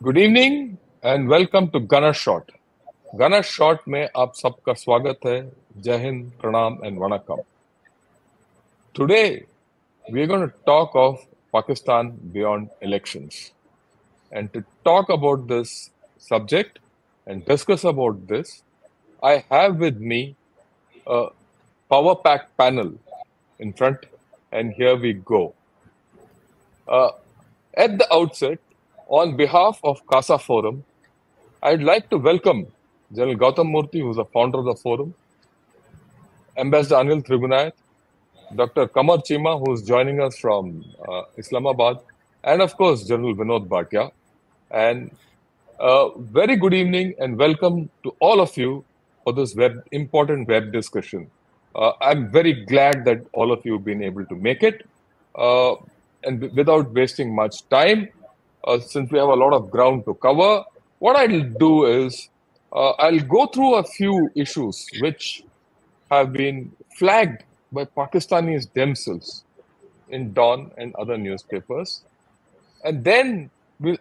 Good evening and welcome to Gunner Shot. Gunner Shot में आप सबका स्वागत है। जय हिंद, प्रणाम एंड वणक्कम। Today we are going to talk of Pakistan beyond elections. And to talk about this subject and discuss about this, I have with me a power pack panel in front, and here we go. Uh, at the outset, on behalf of CASA Forum, I'd like to welcome General Gautam Moorthy, who's the founder of the forum, Ambassador Anil Tribunayat, Dr. Kamar Chima, who's joining us from Islamabad, and of course, General Vinod Bhatia. And very good evening and welcome to all of you for this important web discussion. I'm very glad that all of you have been able to make it. And without wasting much time, since we have a lot of ground to cover, what I'll do is I'll go through a few issues which have been flagged by Pakistanis themselves in Dawn and other newspapers. And then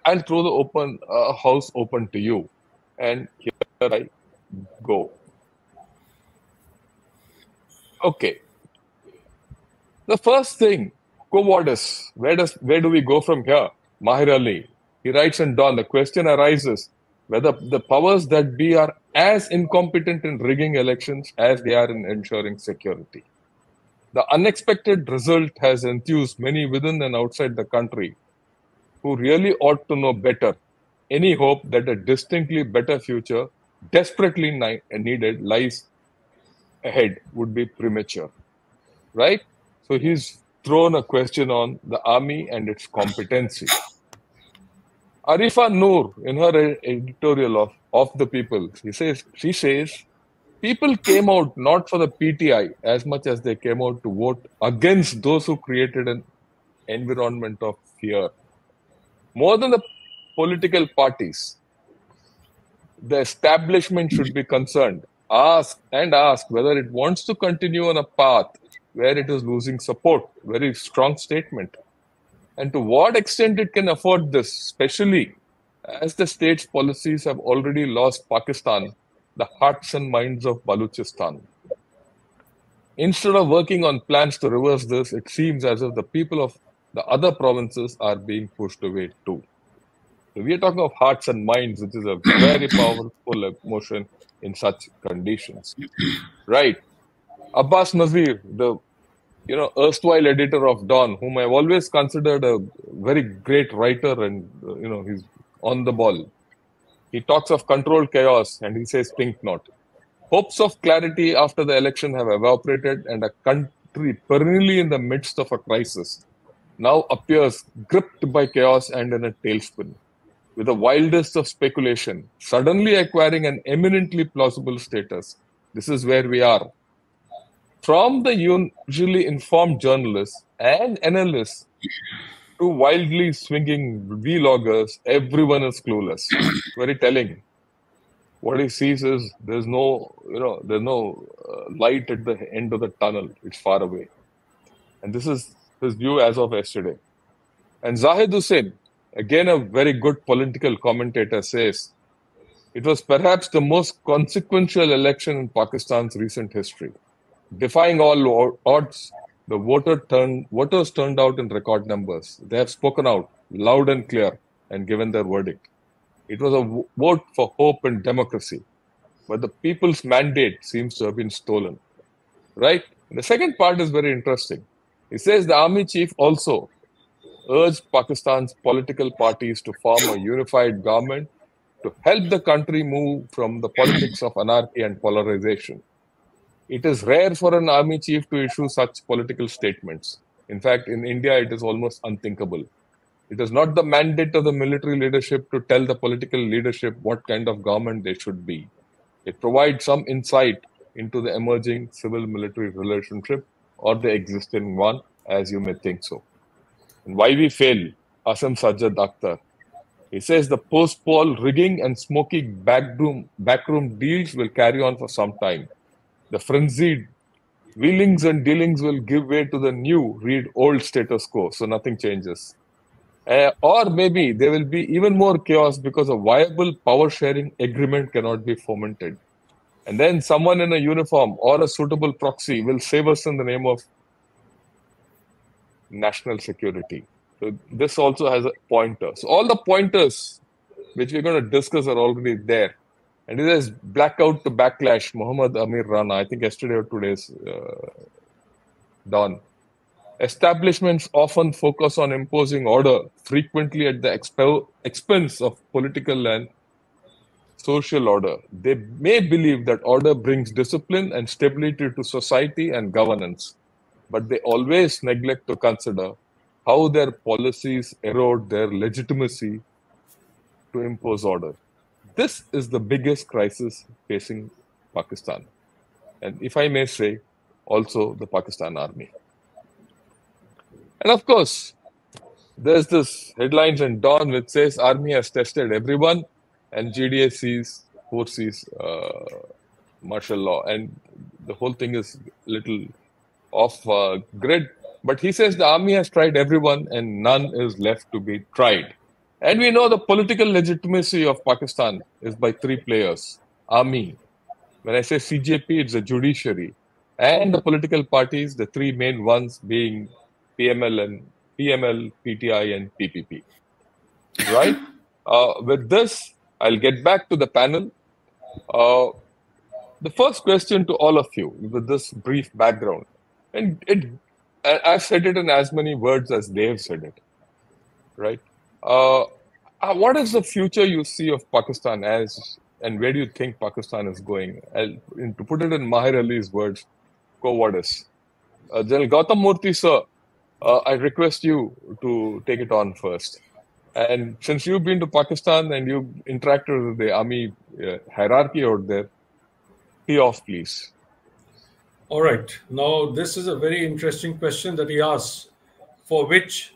I'll throw the house open to you. And here I go. Okay. The first thing, Quo Vadis, where do we go from here? Mahir Ali, he writes in Dawn, the question arises whether the powers that be are as incompetent in rigging elections as they are in ensuring security. The unexpected result has enthused many within and outside the country who really ought to know better. Any hope that a distinctly better future, desperately needed, lies ahead would be premature. Right? So he's thrown a question on the army and its competency. Arifa Noor, in her editorial of the People, she says, people came out not for the PTI as much as they came out to vote against those who created an environment of fear. More than the political parties, the establishment should be concerned. Ask whether it wants to continue on a path where it is losing support. Very strong statement. And to what extent it can afford this, especially as the state's policies have already lost Pakistan the hearts and minds of Balochistan. Instead of working on plans to reverse this, it seems as if the people of the other provinces are being pushed away too. So we are talking of hearts and minds, which is a very powerful emotion in such conditions. Right. Abbas Nazir, the erstwhile editor of Dawn, whom I've always considered a very great writer, and he's on the ball. He talks of controlled chaos and he says, think not. Hopes of clarity after the election have evaporated, and a country perennially in the midst of a crisis now appears gripped by chaos and in a tailspin, with the wildest of speculation suddenly acquiring an eminently plausible status. This is where we are. From the usually informed journalists and analysts to wildly swinging vloggers, everyone is clueless. Very telling. What he sees is there's no light at the end of the tunnel. It's far away. And this is his view as of yesterday. And Zahid Hussain, again a very good political commentator, says, it was perhaps the most consequential election in Pakistan's recent history. Defying all odds, the voters turned out in record numbers. They have spoken out loud and clear and given their verdict. It was a vote for hope and democracy, but the people's mandate seems to have been stolen. Right? And the second part is very interesting. He says the army chief also urged Pakistan's political parties to form a unified government to help the country move from the politics of anarchy and polarization. It is rare for an army chief to issue such political statements. In fact, in India, it is almost unthinkable. It is not the mandate of the military leadership to tell the political leadership what kind of government they should be. It provides some insight into the emerging civil-military relationship or the existing one, as you may think so. And why we fail, Asim Sajjad Akhtar. He says the post-poll rigging and smoky backroom deals will carry on for some time. The frenzied wheelings and dealings will give way to the new, read old status quo, so nothing changes. Or maybe there will be even more chaos because a viable power sharing agreement cannot be fomented. And then someone in a uniform or a suitable proxy will save us in the name of national security. So this also has a pointer. So all the pointers which we're going to discuss are already there. And it is blackout to backlash, Muhammad Amir Rana, I think yesterday or today's dawn. Establishments often focus on imposing order, frequently at the expense of political and social order. They may believe that order brings discipline and stability to society and governance, but they always neglect to consider how their policies erode their legitimacy to impose order. This is the biggest crisis facing Pakistan. And if I may say, also the Pakistan army. And of course, there's this headlines in Dawn which says army has tested everyone and GDA foresees martial law. And the whole thing is little off grid. But he says the army has tried everyone and none is left to be tried. And we know the political legitimacy of Pakistan is by three players. Army. When I say CJP, it's the judiciary. And the political parties, the three main ones being PML, PTI, and PPP. Right? With this, I'll get back to the panel. The first question to all of you, with this brief background, and I've said it in as many words as they've said it, right? What is the future you see of Pakistan as, and where do you think Pakistan is going? To put it in Mahir Ali's words, what is? General Gautam Moorthy, sir, I request you to take it on first. And since you've been to Pakistan and you've interacted with the army hierarchy out there, tee off, please. All right. Now, this is a very interesting question that he asks, for which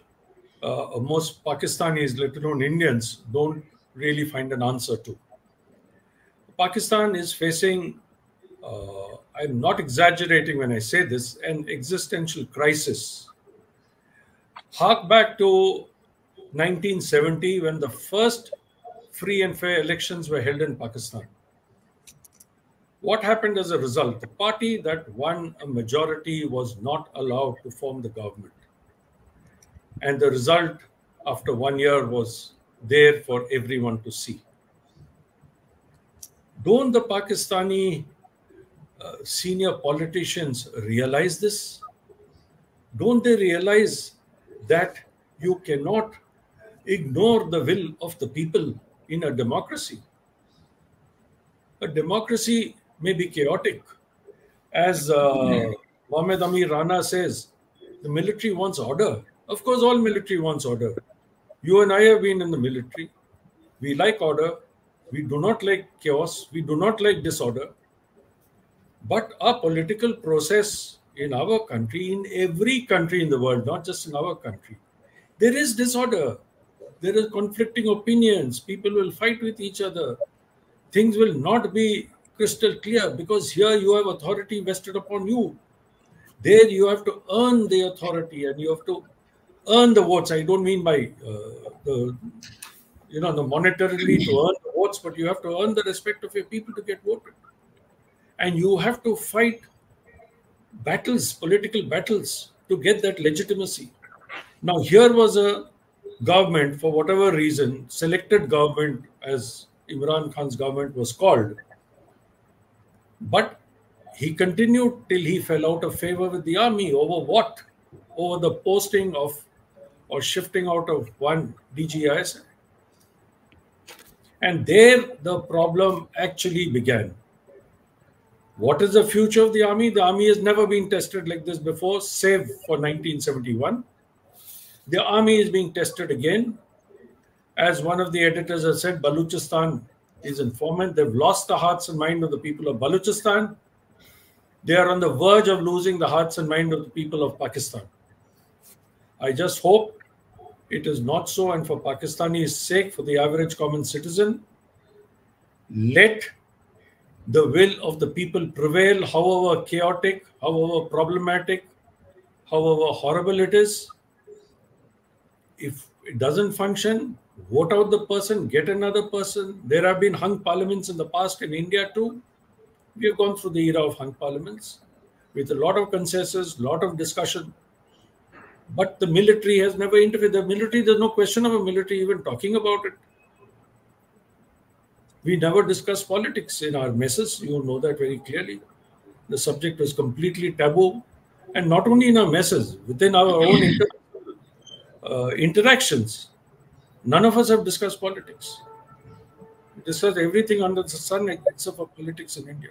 most Pakistanis, let alone Indians, don't really find an answer to. Pakistan is facing, I'm not exaggerating when I say this, an existential crisis. Hark back to 1970 when the first free and fair elections were held in Pakistan. What happened as a result? The party that won a majority was not allowed to form the government. And the result after 1 year was there for everyone to see. Don't the Pakistani senior politicians realize this? Don't they realize that you cannot ignore the will of the people in a democracy? A democracy may be chaotic. As Mohammed Amir Rana says, the military wants order. Of course, all military wants order. You and I have been in the military. We like order. We do not like chaos. We do not like disorder. But our political process in our country, in every country in the world, not just in our country, there is disorder. There are conflicting opinions. People will fight with each other. Things will not be crystal clear because here you have authority vested upon you. There you have to earn the authority and you have to earn the votes. I don't mean by the monetarily to earn the votes, but you have to earn the respect of your people to get voted. And you have to fight battles, political battles, to get that legitimacy. Now, here was a government, for whatever reason, selected government, as Imran Khan's government was called. But he continued till he fell out of favor with the army. Over what? Over the posting of or shifting out of one DGIS. And there the problem actually began. What is the future of the army? The army has never been tested like this before, save for 1971. The army is being tested again. As one of the editors has said, Balochistan is informant. They've lost the hearts and mind of the people of Balochistan. They are on the verge of losing the hearts and mind of the people of Pakistan. I just hope it is not so, and for Pakistani's sake, for the average common citizen, let the will of the people prevail, however chaotic, however problematic, however horrible it is. If it doesn't function, vote out the person, get another person. There have been hung parliaments in the past in India too. We have gone through the era of hung parliaments with a lot of consensus, lot of discussion. But the military has never interfered. The military, there's no question of a military even talking about it. We never discuss politics in our messes. You know that very clearly. The subject was completely taboo. And not only in our messes, within our own interactions, none of us have discussed politics. We discuss everything under the sun except for politics in India.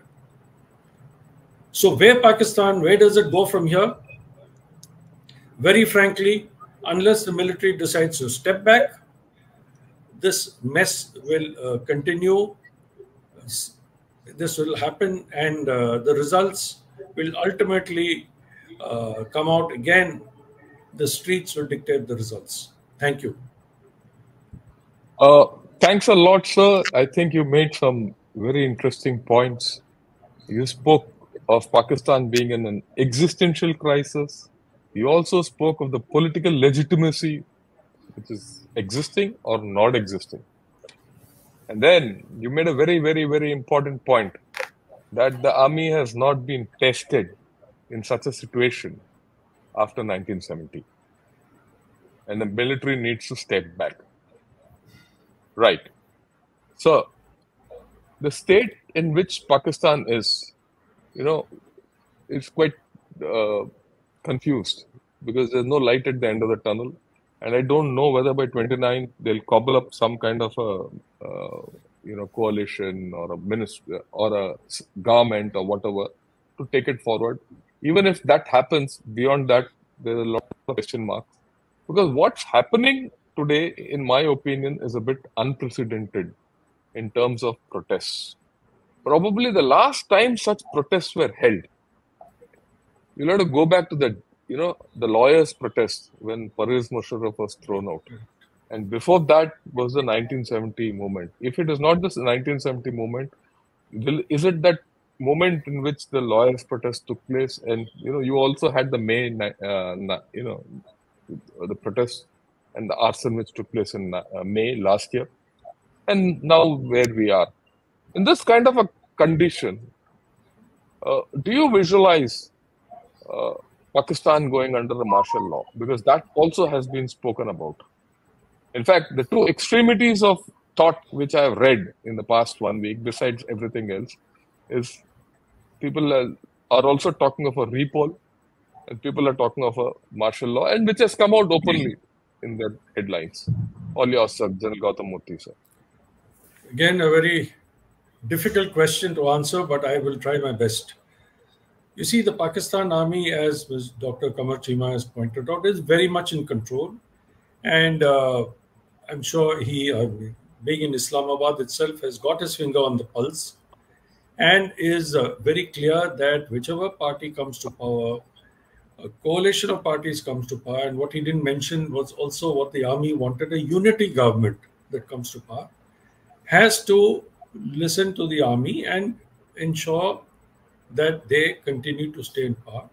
So where Pakistan, where does it go from here? Very frankly, unless the military decides to step back, this mess will continue. This will happen, and the results will ultimately come out again. The streets will dictate the results. Thank you. Thanks a lot, sir. I think you made some very interesting points. You spoke of Pakistan being in an existential crisis. You also spoke of the political legitimacy which is existing or not existing. And then you made a very, very, very important point that the army has not been tested in such a situation after 1970. And the military needs to step back. Right. So the state in which Pakistan is, is quite confused because there's no light at the end of the tunnel. And I don't know whether by 29 they'll cobble up some kind of a coalition or a ministry or a government or whatever to take it forward. Even if that happens, beyond that, there's a lot of question marks. Because what's happening today, in my opinion, is a bit unprecedented in terms of protests. Probably the last time such protests were held, you'll have to go back to the lawyers' protest when Pervez Musharraf was thrown out. And before that was the 1970 movement. If it is not this 1970 movement, is it that moment in which the lawyers' protest took place? And, you also had the May, the protest and the arson which took place in May last year. And now where we are. In this kind of a condition, do you visualize Pakistan going under the martial law? Because that also has been spoken about. In fact, the two extremities of thought which I have read in the past 1 week, besides everything else, is people are also talking of a repoll, and people are talking of a martial law, and which has come out openly in their headlines. All yours, sir, General Gautam Moorthy, sir. Again, a very difficult question to answer, but I will try my best. You see, the Pakistan Army, as Dr. Qamar Cheema has pointed out, is very much in control. And I'm sure he, being in Islamabad itself, has got his finger on the pulse and is very clear that whichever party comes to power, a coalition of parties comes to power. And what he didn't mention was also what the army wanted, a unity government that comes to power, has to listen to the army and ensure that they continue to stay in power.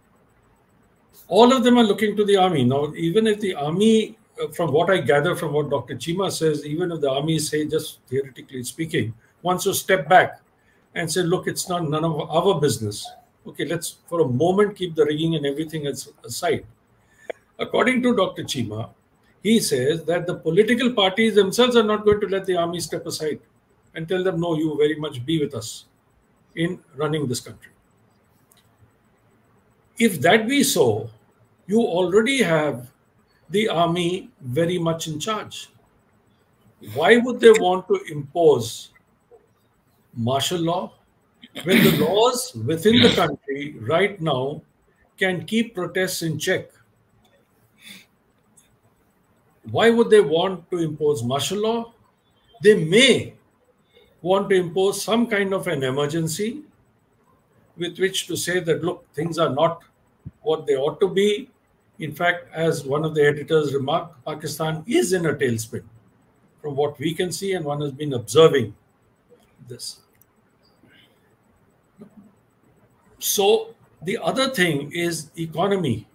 All of them are looking to the army. Now, even if the army, from what I gather from what Dr. Cheema says, even if the army, say, just theoretically speaking, wants to step back and say, look, it's none of our business. Okay, let's for a moment keep the rigging and everything else aside. According to Dr. Cheema, he says that the political parties themselves are not going to let the army step aside and tell them, no, you very much be with us in running this country. If that be so, you already have the army very much in charge. Why would they want to impose martial law when the laws within the country right now can keep protests in check? Why would they want to impose martial law? They may want to impose some kind of an emergency with which to say that, look, things are not what they ought to be. In fact, as one of the editors remarked, Pakistan is in a tailspin from what we can see, and one has been observing this. So the other thing is economy,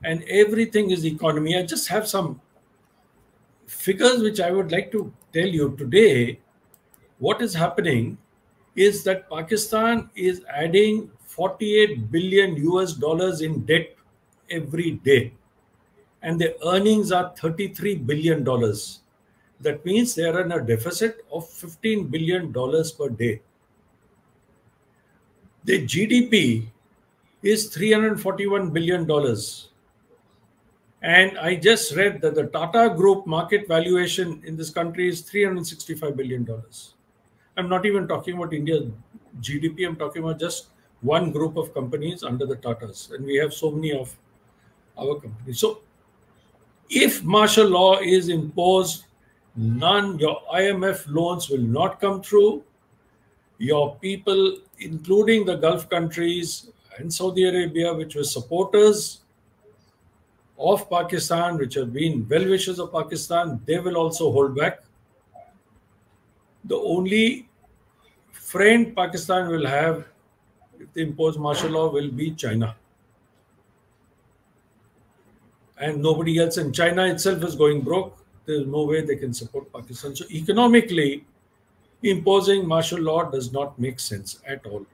and everything is economy. I just have some figures which I would like to tell you today, what is happening is that Pakistan is adding 48 billion US dollars in debt every day, and their earnings are 33 billion dollars. That means they are in a deficit of 15 billion dollars per day. The GDP is 341 billion dollars. And I just read that the Tata Group market valuation in this country is $365 billion. I'm not even talking about India's GDP, I'm talking about just one group of companies under the Tatas. And we have so many of our companies. So if martial law is imposed, your IMF loans will not come through. Your people, including the Gulf countries and Saudi Arabia, which were supporters of Pakistan, which have been well-wishers of Pakistan, they will also hold back. The only friend Pakistan will have if they impose martial law will be China. And nobody else. And China itself is going broke. There's no way they can support Pakistan. So economically, imposing martial law does not make sense at all.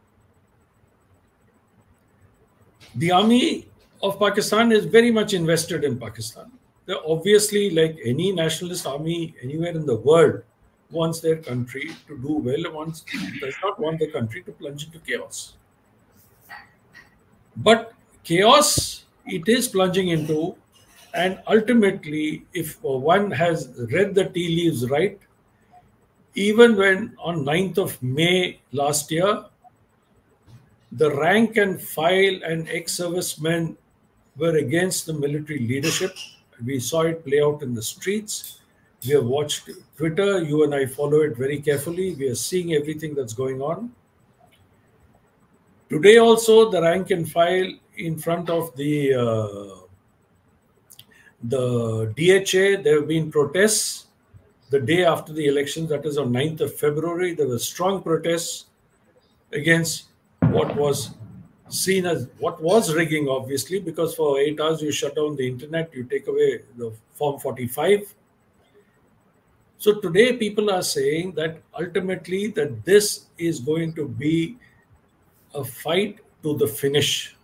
The army of Pakistan is very much invested in Pakistan. They're obviously, like any nationalist army anywhere in the world, wants their country to do well, does not want the country to plunge into chaos. But chaos it is plunging into, and ultimately, if one has read the tea leaves right, even when on 9th of May last year, the rank and file and ex-servicemen were against the military leadership. We saw it play out in the streets. We have watched Twitter. You and I follow it very carefully. We are seeing everything that's going on. Today also, the rank and file in front of the DHA, there have been protests. The day after the elections, that is on 9th of February, there were strong protests against what was seen as what was rigging, obviously, because for 8 hours you shut down the internet, you take away the Form 45. So today people are saying that ultimately that this is going to be a fight to the finish.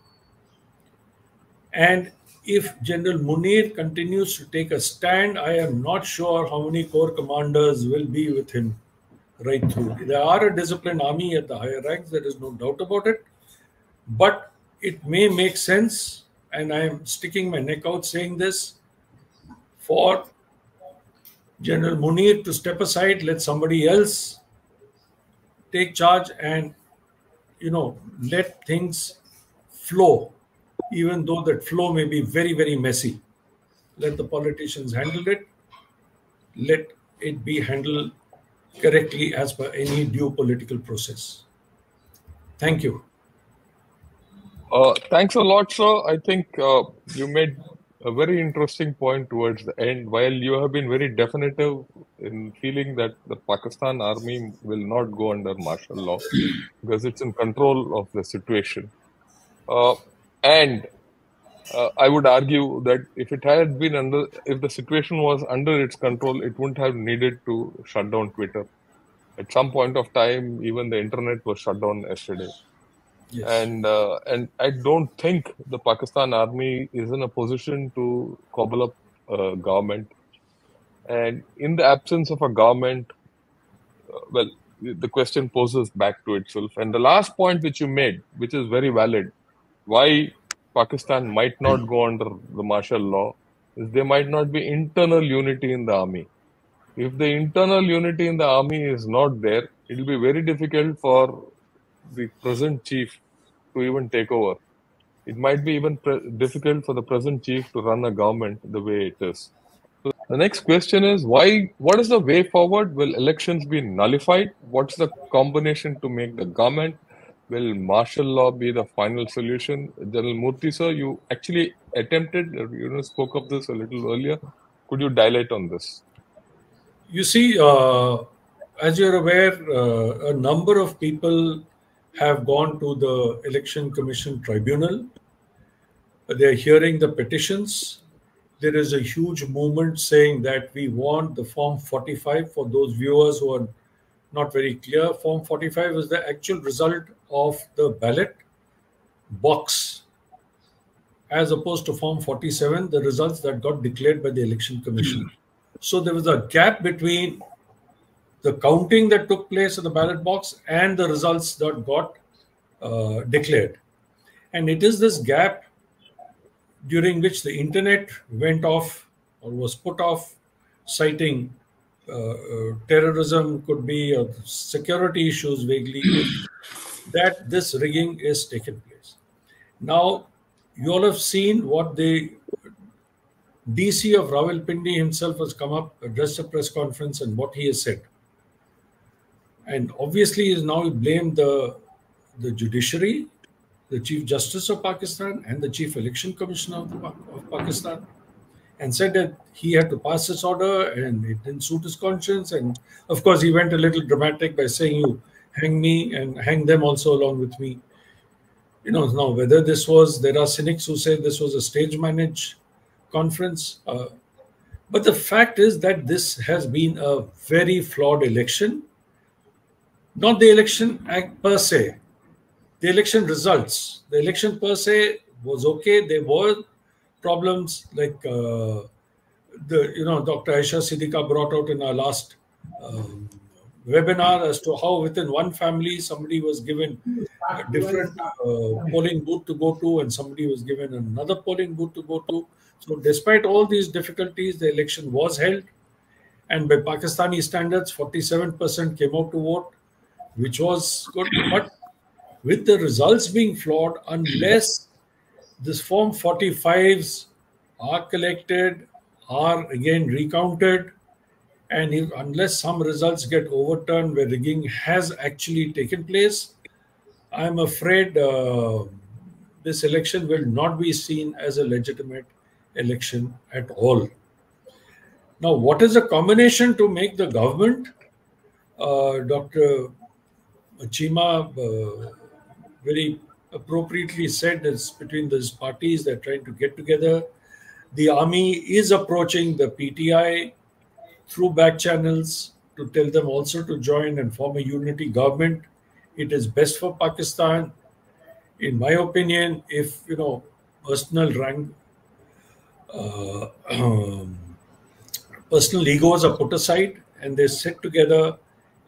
And if General Munir continues to take a stand, I am not sure how many corps commanders will be with him right through. There are a disciplined army at the higher ranks, there is no doubt about it. But it may make sense, and I am sticking my neck out saying this, for General Munir to step aside, let somebody else take charge and, let things flow, even though that flow may be very, very messy. Let the politicians handle it. Let it be handled correctly as per any due political process. Thank you. Thanks a lot, sir. I think you made a very interesting point towards the end. While you have been very definitive in feeling that the Pakistan army will not go under martial law because it's in control of the situation. And I would argue that if it had been if the situation was under its control, it wouldn't have needed to shut down Twitter. At some point of time, even the internet was shut down yesterday. Yes. And I don't think the Pakistan army is in a position to cobble up a government. And in the absence of a government, the question poses back to itself. And the last point which you made, which is very valid, why Pakistan might not go under the martial law, is there might not be internal unity in the army. If the internal unity in the army is not there, it will be very difficult for the present chief to even take over. It might be even difficult for the present chief to run a government the way it is. So the next question is, what is the way forward? Will elections be nullified? What's the combination to make the government? Will martial law be the final solution? General Moorthy, sir, you actually attempted, spoke of this a little earlier. Could you dilate on this? You see, as you're aware, a number of people have gone to the Election Commission Tribunal. They're hearing the petitions. there is a huge movement saying that we want the Form 45. For those viewers who are not very clear, Form 45 is the actual result of the ballot box, as opposed to Form 47, the results that got declared by the Election Commission. So there was a gap between the counting that took place at the ballot box and the results that got declared. And it is this gap during which the internet went off or was put off, citing terrorism, could be, or security issues vaguely, that this rigging is taken place. Now, you all have seen what the DC of Rawalpindi himself has come up, addressed a press conference, and what he has said. And obviously, he has now blamed the judiciary, the Chief Justice of Pakistan, and the Chief Election Commissioner of Pakistan, and said that he had to pass this order and it didn't suit his conscience. And of course, he went a little dramatic by saying, "You hang me and hang them also along with me." You know, now whether this was, there are cynics who say this was a stage managed conference. But the fact is that this has been a very flawed election. Not the election act per se, the election results. The election per se was okay. There were problems like Dr. Aisha Siddiqa brought out in our last webinar as to how within one family somebody was given a different polling booth to go to, and somebody was given another polling booth to go to. So despite all these difficulties, the election was held, and by Pakistani standards, 47% came out to vote, which was good. But with the results being flawed, unless this Form 45s are collected, are again recounted, and unless some results get overturned where rigging has actually taken place, I'm afraid this election will not be seen as a legitimate election at all. Now, what is a combination to make the government? Dr. Chima very appropriately said it's between these parties, they're trying to get together. The army is approaching the PTI through back channels to tell them also to join and form a unity government. It is best for Pakistan. In my opinion, if, personal rank, personal egos are put aside and they sit together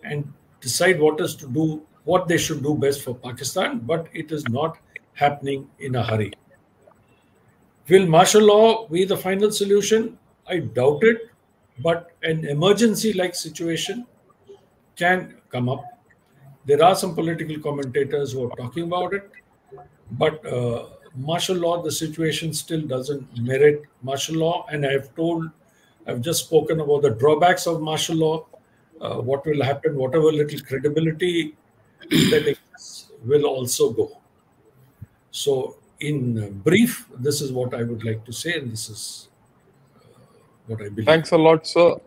and decide what they should do best for Pakistan, but it is not happening in a hurry. Will martial law be the final solution? I doubt it, but an emergency-like situation can come up. There are some political commentators who are talking about it, but martial law, the situation still doesn't merit martial law. And I've just spoken about the drawbacks of martial law. What will happen, whatever little credibility that exists will also go. So in brief, this is what I would like to say, and this is what I believe. Thanks a lot, sir.